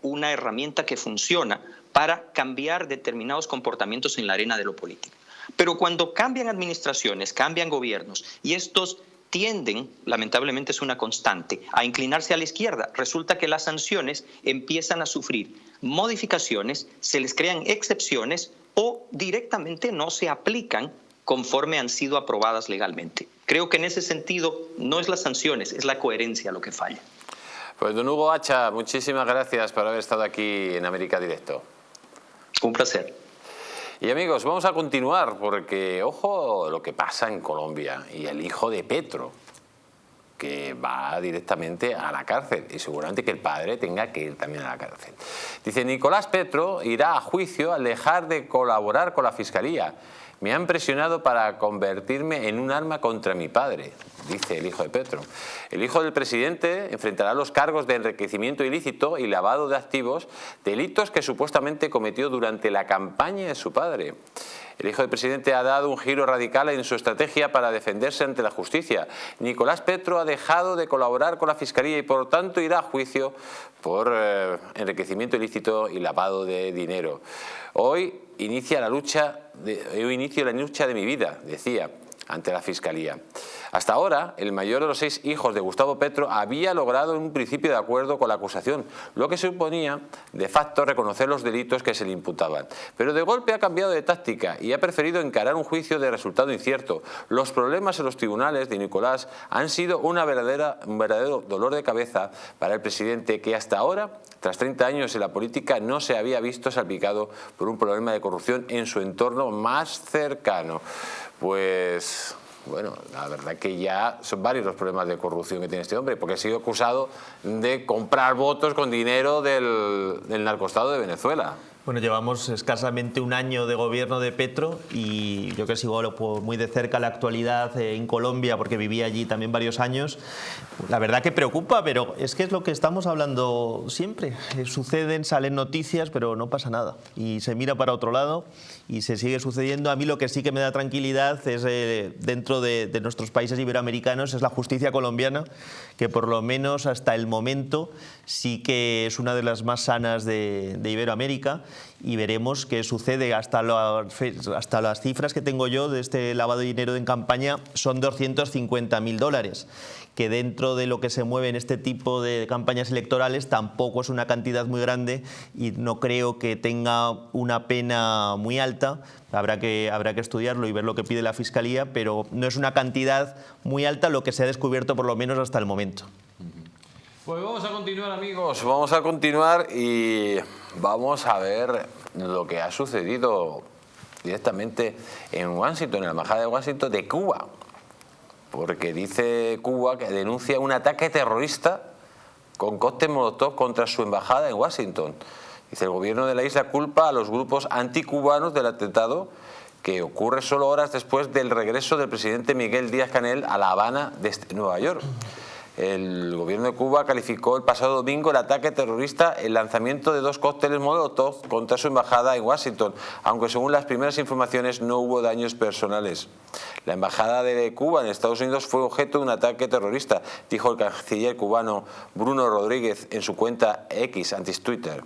Speaker 5: una herramienta que funciona para cambiar determinados comportamientos en la arena de lo político. Pero cuando cambian administraciones, cambian gobiernos y estos tienden, lamentablemente es una constante, a inclinarse a la izquierda, resulta que las sanciones empiezan a sufrir modificaciones, se les crean excepciones o directamente no se aplican conforme han sido aprobadas legalmente. Creo que en ese sentido no es las sanciones, es la coherencia lo que falla.
Speaker 1: Pues don Hugo Hacha, muchísimas gracias por haber estado aquí en América Directo.
Speaker 5: Un placer.
Speaker 1: Y amigos, vamos a continuar porque, ojo, lo que pasa en Colombia y el hijo de Petro, que va directamente a la cárcel y seguramente que el padre tenga que ir también a la cárcel. Dice, Nicolás Petro irá a juicio al dejar de colaborar con la Fiscalía. Me han presionado para convertirme en un arma contra mi padre, dice el hijo de Petro. El hijo del presidente enfrentará los cargos de enriquecimiento ilícito y lavado de activos, delitos que supuestamente cometió durante la campaña de su padre. El hijo del presidente ha dado un giro radical en su estrategia para defenderse ante la justicia. Nicolás Petro ha dejado de colaborar con la Fiscalía y por tanto irá a juicio por enriquecimiento ilícito y lavado de dinero. Hoy inicio la lucha de mi vida, decía, ante la Fiscalía. Hasta ahora, el mayor de los 6 hijos de Gustavo Petro había logrado un principio de acuerdo con la acusación, lo que suponía, de facto, reconocer los delitos que se le imputaban. Pero de golpe ha cambiado de táctica y ha preferido encarar un juicio de resultado incierto. Los problemas en los tribunales de Nicolás han sido un verdadero dolor de cabeza para el presidente, que hasta ahora, tras 30 años en la política, no se había visto salpicado por un problema de corrupción en su entorno más cercano. Pues bueno, la verdad que ya son varios los problemas de corrupción que tiene este hombre, porque ha sido acusado de comprar votos con dinero del narcoestado de Venezuela.
Speaker 2: Bueno, llevamos escasamente un año de gobierno de Petro y yo que sigo muy de cerca la actualidad en Colombia porque viví allí también varios años. La verdad que preocupa, pero es que es lo que estamos hablando siempre. Suceden, salen noticias, pero no pasa nada. Y se mira para otro lado y se sigue sucediendo. A mí lo que sí que me da tranquilidad es dentro de nuestros países iberoamericanos es la justicia colombiana, que por lo menos hasta el momento sí que es una de las más sanas de Iberoamérica. Y veremos qué sucede. Hasta las cifras que tengo yo de este lavado de dinero en campaña son $250.000, que dentro de lo que se mueve en este tipo de campañas electorales tampoco es una cantidad muy grande y no creo que tenga una pena muy alta. Habrá que estudiarlo y ver lo que pide la Fiscalía, pero no es una cantidad muy alta lo que se ha descubierto por lo menos hasta el momento.
Speaker 1: Pues vamos a continuar, amigos, vamos a continuar y vamos a ver lo que ha sucedido directamente en Washington, en la embajada de Washington de Cuba, porque dice Cuba que denuncia un ataque terrorista con cóctel molotov contra su embajada en Washington. Dice, el gobierno de la isla culpa a los grupos anticubanos del atentado, que ocurre solo horas después del regreso del presidente Miguel Díaz-Canel a La Habana desde Nueva York. El gobierno de Cuba calificó el pasado domingo el ataque terrorista, el lanzamiento de 2 cócteles molotov contra su embajada en Washington, aunque según las primeras informaciones no hubo daños personales. La embajada de Cuba en Estados Unidos fue objeto de un ataque terrorista, dijo el canciller cubano Bruno Rodríguez en su cuenta X, antes Twitter.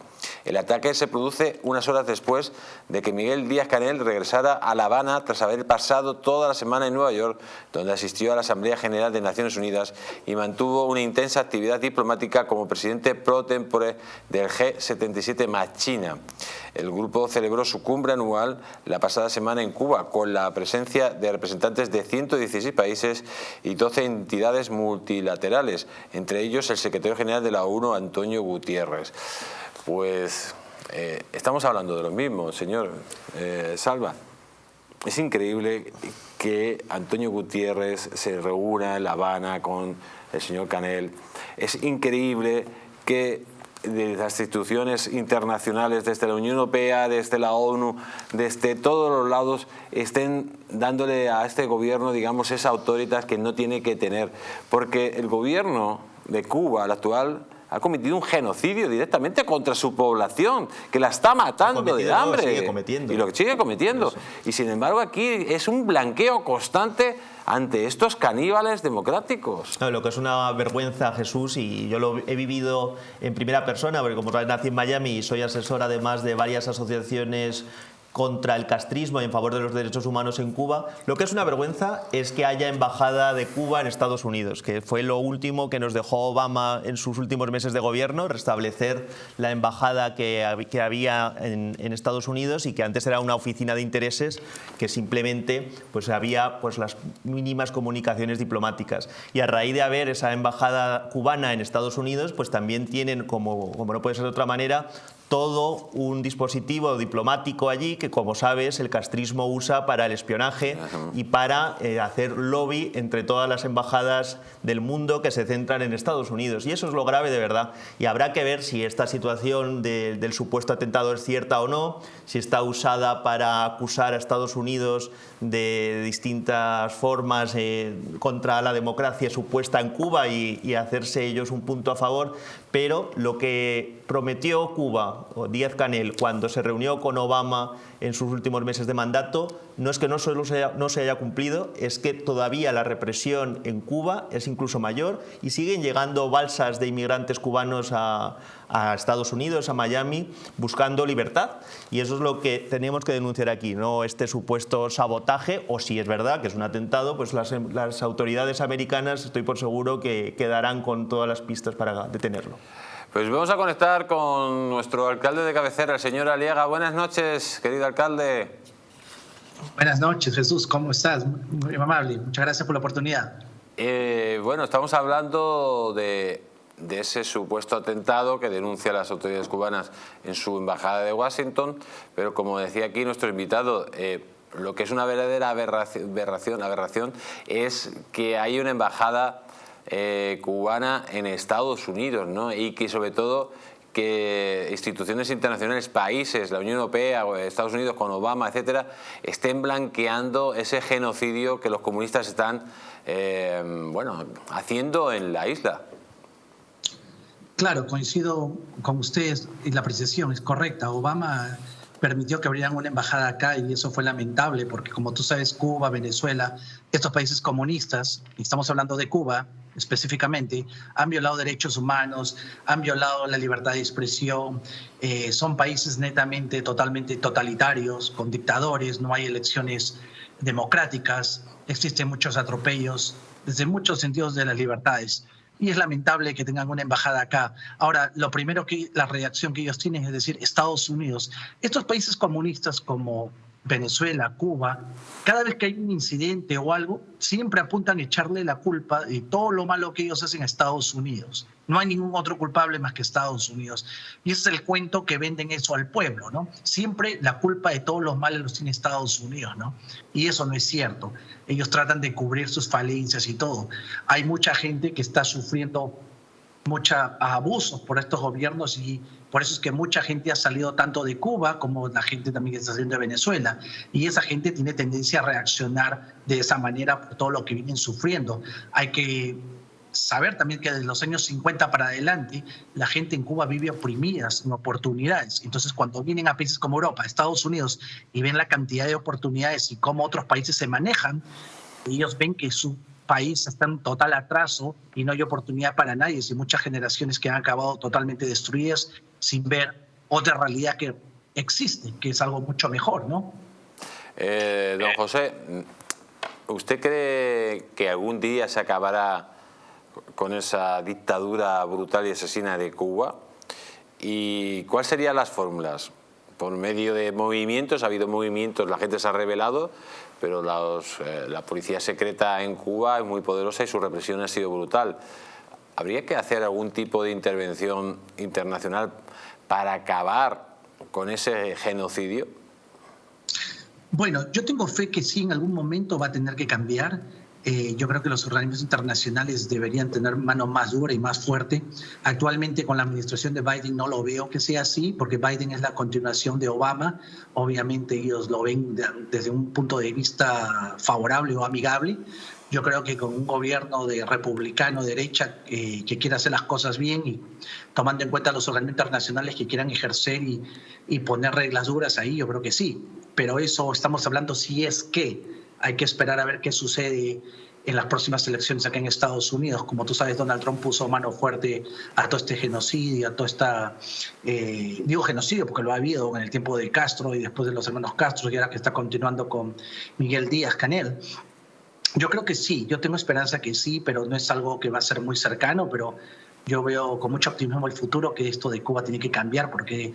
Speaker 1: El ataque se produce unas horas después de que Miguel Díaz-Canel regresara a La Habana tras haber pasado toda la semana en Nueva York, donde asistió a la Asamblea General de Naciones Unidas y mantuvo mantuvo una intensa actividad diplomática como presidente pro tempore del G77 más China. El grupo celebró su cumbre anual la pasada semana en Cuba, con la presencia de representantes de 116 países y 12 entidades multilaterales, entre ellos el secretario general de la ONU, Antonio Gutiérrez. Pues estamos hablando de lo mismo, señor Salva. Es increíble que Antonio Gutiérrez se reúna en La Habana con el señor Canel. Es increíble que de las instituciones internacionales, desde la Unión Europea, desde la ONU, desde todos los lados, estén dándole a este gobierno, digamos, esa autoridad que no tiene que tener. Porque el gobierno de Cuba, el actual, ha cometido un genocidio directamente contra su población, que la está matando de hambre. Y lo sigue cometiendo. Y sin embargo aquí es un blanqueo constante ante estos caníbales democráticos.
Speaker 2: No, lo que es una vergüenza, Jesús, y yo lo he vivido en primera persona, porque como nací en Miami y soy asesor además de varias asociaciones contra el castrismo y en favor de los derechos humanos en Cuba. Lo que es una vergüenza es que haya embajada de Cuba en Estados Unidos, que fue lo último que nos dejó Obama en sus últimos meses de gobierno, restablecer la embajada que había en Estados Unidos y que antes era una oficina de intereses que simplemente pues había pues las mínimas comunicaciones diplomáticas. Y a raíz de haber esa embajada cubana en Estados Unidos, pues también tienen, como no puede ser de otra manera, todo un dispositivo diplomático allí que, como sabes, el castrismo usa para el espionaje y para hacer lobby entre todas las embajadas del mundo que se centran en Estados Unidos. Y eso es lo grave de verdad. Y habrá que ver si esta situación del supuesto atentado es cierta o no, si está usada para acusar a Estados Unidos de distintas formas contra la democracia supuesta en Cuba y hacerse ellos un punto a favor. Pero lo que prometió Cuba, o Díaz-Canel, cuando se reunió con Obama en sus últimos meses de mandato, no es que no se haya cumplido, es que todavía la represión en Cuba es incluso mayor y siguen llegando balsas de inmigrantes cubanos a Estados Unidos, a Miami, buscando libertad. Y eso es lo que tenemos que denunciar aquí, no este supuesto sabotaje, o si es verdad que es un atentado, pues las autoridades americanas estoy por seguro que quedarán con todas las pistas para detenerlo.
Speaker 1: Pues vamos a conectar con nuestro alcalde de cabecera, el señor Aliaga. Buenas noches, querido alcalde.
Speaker 6: Buenas noches, Jesús. ¿Cómo estás? Muy amable. Muchas gracias por la oportunidad.
Speaker 1: Bueno, estamos hablando de ese supuesto atentado que denuncia las autoridades cubanas en su embajada de Washington, pero como decía aquí nuestro invitado, lo que es una verdadera aberración es que hay una embajada cubana en Estados Unidos, ¿no? Y que sobre todo que instituciones internacionales, países, la Unión Europea o Estados Unidos con Obama, etcétera, estén blanqueando ese genocidio que los comunistas están haciendo en la isla.
Speaker 6: Claro, coincido con ustedes y la apreciación es correcta. Obama permitió que abrieran una embajada acá y eso fue lamentable porque, como tú sabes, Cuba, Venezuela, estos países comunistas, y estamos hablando de Cuba específicamente, han violado derechos humanos, han violado la libertad de expresión, son países netamente, totalmente totalitarios, con dictadores, no hay elecciones democráticas, existen muchos atropellos desde muchos sentidos de las libertades. Y es lamentable que tengan una embajada acá. Ahora, la reacción que ellos tienen es decir, Estados Unidos, estos países comunistas como Venezuela, Cuba, cada vez que hay un incidente o algo, siempre apuntan a echarle la culpa de todo lo malo que ellos hacen a Estados Unidos. No hay ningún otro culpable más que Estados Unidos. Y ese es el cuento que venden eso al pueblo, ¿no? Siempre la culpa de todos los males los tiene Estados Unidos, ¿no? Y eso no es cierto. Ellos tratan de cubrir sus falencias y todo. Hay mucha gente que está sufriendo muchos abusos por estos gobiernos y por eso es que mucha gente ha salido tanto de Cuba como la gente también que está saliendo de Venezuela. Y esa gente tiene tendencia a reaccionar de esa manera por todo lo que vienen sufriendo. Hay que saber también que desde los años 50 para adelante la gente en Cuba vive oprimida, sin oportunidades. Entonces, cuando vienen a países como Europa, Estados Unidos, y ven la cantidad de oportunidades y cómo otros países se manejan, ellos ven que su país está en total atraso y no hay oportunidad para nadie. Y muchas generaciones que han acabado totalmente destruidas sin ver otra realidad que existe, que es algo mucho mejor, ¿no?
Speaker 1: Don José, ¿usted cree que algún día se acabará con esa dictadura brutal y asesina de Cuba. ¿Y cuáles serían las fórmulas? Por medio de movimientos, ha habido movimientos, la gente se ha rebelado, pero la policía secreta en Cuba es muy poderosa y su represión ha sido brutal. ¿Habría que hacer algún tipo de intervención internacional para acabar con ese genocidio?
Speaker 6: Bueno, yo tengo fe que sí, en algún momento va a tener que cambiar. Yo creo que los organismos internacionales deberían tener mano más dura y más fuerte. Actualmente con la administración de Biden no lo veo que sea así, porque Biden es la continuación de Obama. Obviamente ellos lo ven desde un punto de vista favorable o amigable. Yo creo que con un gobierno de republicano derecha que quiera hacer las cosas bien y tomando en cuenta los organismos internacionales que quieran ejercer y poner reglas duras ahí, yo creo que sí. Pero eso estamos hablando si es que hay que esperar a ver qué sucede en las próximas elecciones acá en Estados Unidos. Como tú sabes, Donald Trump puso mano fuerte a todo este genocidio, a toda esta... digo genocidio porque lo ha habido en el tiempo de Castro y después de los hermanos Castro y ahora que está continuando con Miguel Díaz-Canel. Yo creo que sí, yo tengo esperanza que sí, pero no es algo que va a ser muy cercano, pero yo veo con mucho optimismo el futuro que esto de Cuba tiene que cambiar porque...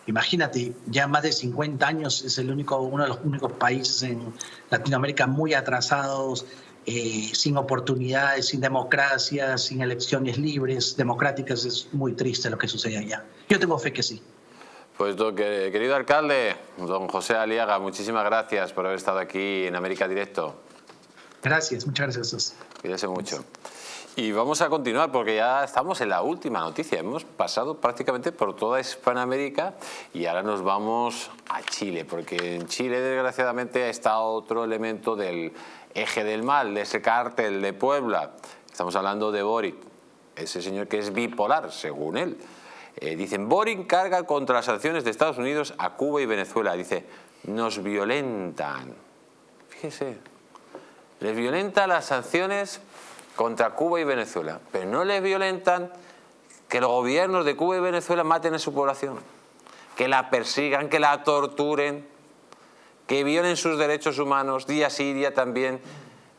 Speaker 6: Imagínate, ya más de 50 años es uno de los únicos países en Latinoamérica muy atrasados, sin oportunidades, sin democracia, sin elecciones libres, democráticas. Es muy triste lo que sucede allá. Yo tengo fe que sí.
Speaker 1: Pues querido alcalde, don José Aliaga, muchísimas gracias por haber estado aquí en América Directo.
Speaker 6: Gracias, muchas gracias a todos.
Speaker 1: Cuídese mucho. Y vamos a continuar porque ya estamos en la última noticia. Hemos pasado prácticamente por toda Hispanoamérica y ahora nos vamos a Chile, porque en Chile desgraciadamente está otro elemento del eje del mal, de ese cártel de Puebla. Estamos hablando de Boric, ese señor que es bipolar, según él. Dicen, Boric carga contra las sanciones de Estados Unidos a Cuba y Venezuela. Dice, nos violentan. Fíjese, les violentan las sanciones contra Cuba y Venezuela, pero no les violentan que los gobiernos de Cuba y Venezuela maten a su población, que la persigan, que la torturen, que violen sus derechos humanos día sí, día también,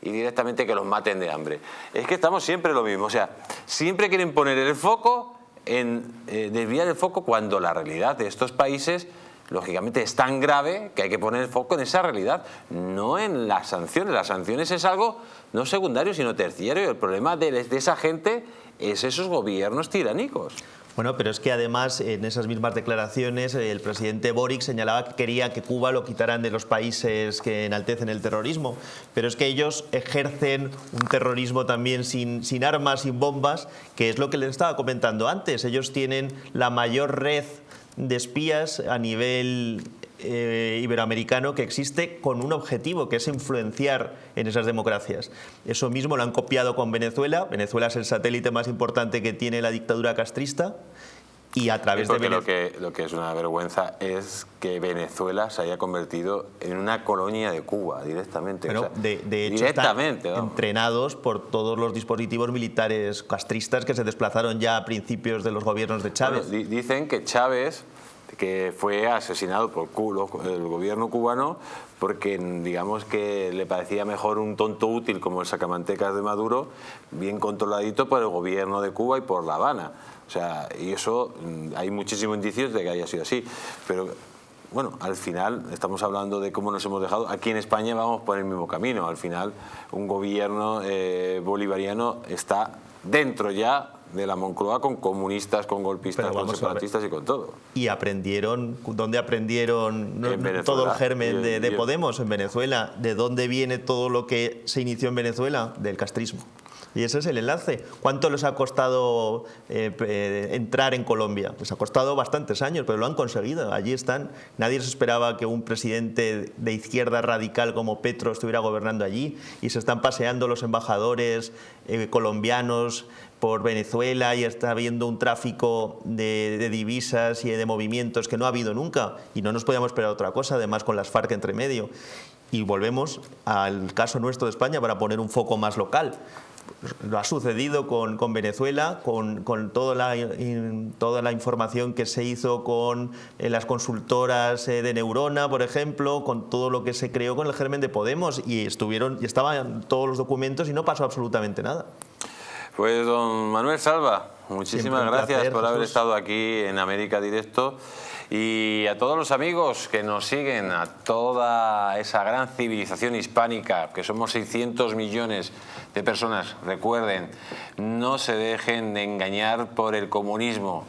Speaker 1: y directamente que los maten de hambre. Es que estamos siempre lo mismo, o sea, siempre quieren poner el foco desviar el foco cuando la realidad de estos países lógicamente es tan grave que hay que poner el foco en esa realidad, no en las sanciones. Las sanciones es algo no secundario sino terciario. El problema de esa gente es esos gobiernos tiránicos.
Speaker 2: Bueno, pero es que además en esas mismas declaraciones el presidente Boric señalaba que quería que Cuba lo quitaran de los países que enaltecen el terrorismo, pero es que ellos ejercen un terrorismo también sin armas, sin bombas, que es lo que les estaba comentando antes. Ellos tienen la mayor red de espías a nivel iberoamericano que existe con un objetivo, que es influenciar en esas democracias. Eso mismo lo han copiado con Venezuela. Venezuela es el satélite más importante que tiene la dictadura castrista. Y a través de
Speaker 1: Venezuela... Lo que es una vergüenza es que Venezuela se haya convertido en una colonia de Cuba directamente.
Speaker 2: Bueno,
Speaker 1: o sea,
Speaker 2: de hecho están entrenados por todos los dispositivos militares castristas que se desplazaron ya a principios de los gobiernos de Chávez.
Speaker 1: Bueno, dicen que Chávez, que fue asesinado por el gobierno cubano porque digamos que le parecía mejor un tonto útil como el sacamantecas de Maduro, bien controladito por el gobierno de Cuba y por La Habana. O sea, y eso hay muchísimos indicios de que haya sido así. Pero bueno, al final estamos hablando de cómo nos hemos dejado. Aquí en España vamos por el mismo camino. Al final un gobierno bolivariano está dentro ya de la Moncloa con comunistas, con golpistas, con separatistas y con todo.
Speaker 2: ¿Y aprendieron? ¿Dónde aprendieron todo el germen de Podemos? En Venezuela. ¿De dónde viene todo lo que se inició en Venezuela? Del castrismo. Y ese es el enlace. ¿Cuánto les ha costado entrar en Colombia? Les ha costado bastantes años, pero lo han conseguido. Allí están. Nadie se esperaba que un presidente de izquierda radical como Petro estuviera gobernando allí, y se están paseando los embajadores colombianos por Venezuela y está habiendo un tráfico de divisas y de movimientos que no ha habido nunca, y no nos podíamos esperar otra cosa, además con las FARC entre medio. Y volvemos al caso nuestro de España para poner un foco más local. Lo ha sucedido con Venezuela, con toda la información que se hizo con las consultoras de Neurona, por ejemplo, con todo lo que se creó con el germen de Podemos, y estaban todos los documentos y no pasó absolutamente nada.
Speaker 1: Pues don Manuel Salva, muchísimas gracias por haber estado aquí en América Directo. Y a todos los amigos que nos siguen, a toda esa gran civilización hispánica, que somos 600 millones de personas, recuerden, no se dejen engañar por el comunismo,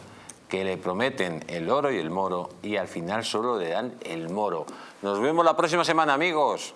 Speaker 1: que le prometen el oro y el moro y al final solo le dan el moro. Nos vemos la próxima semana, amigos.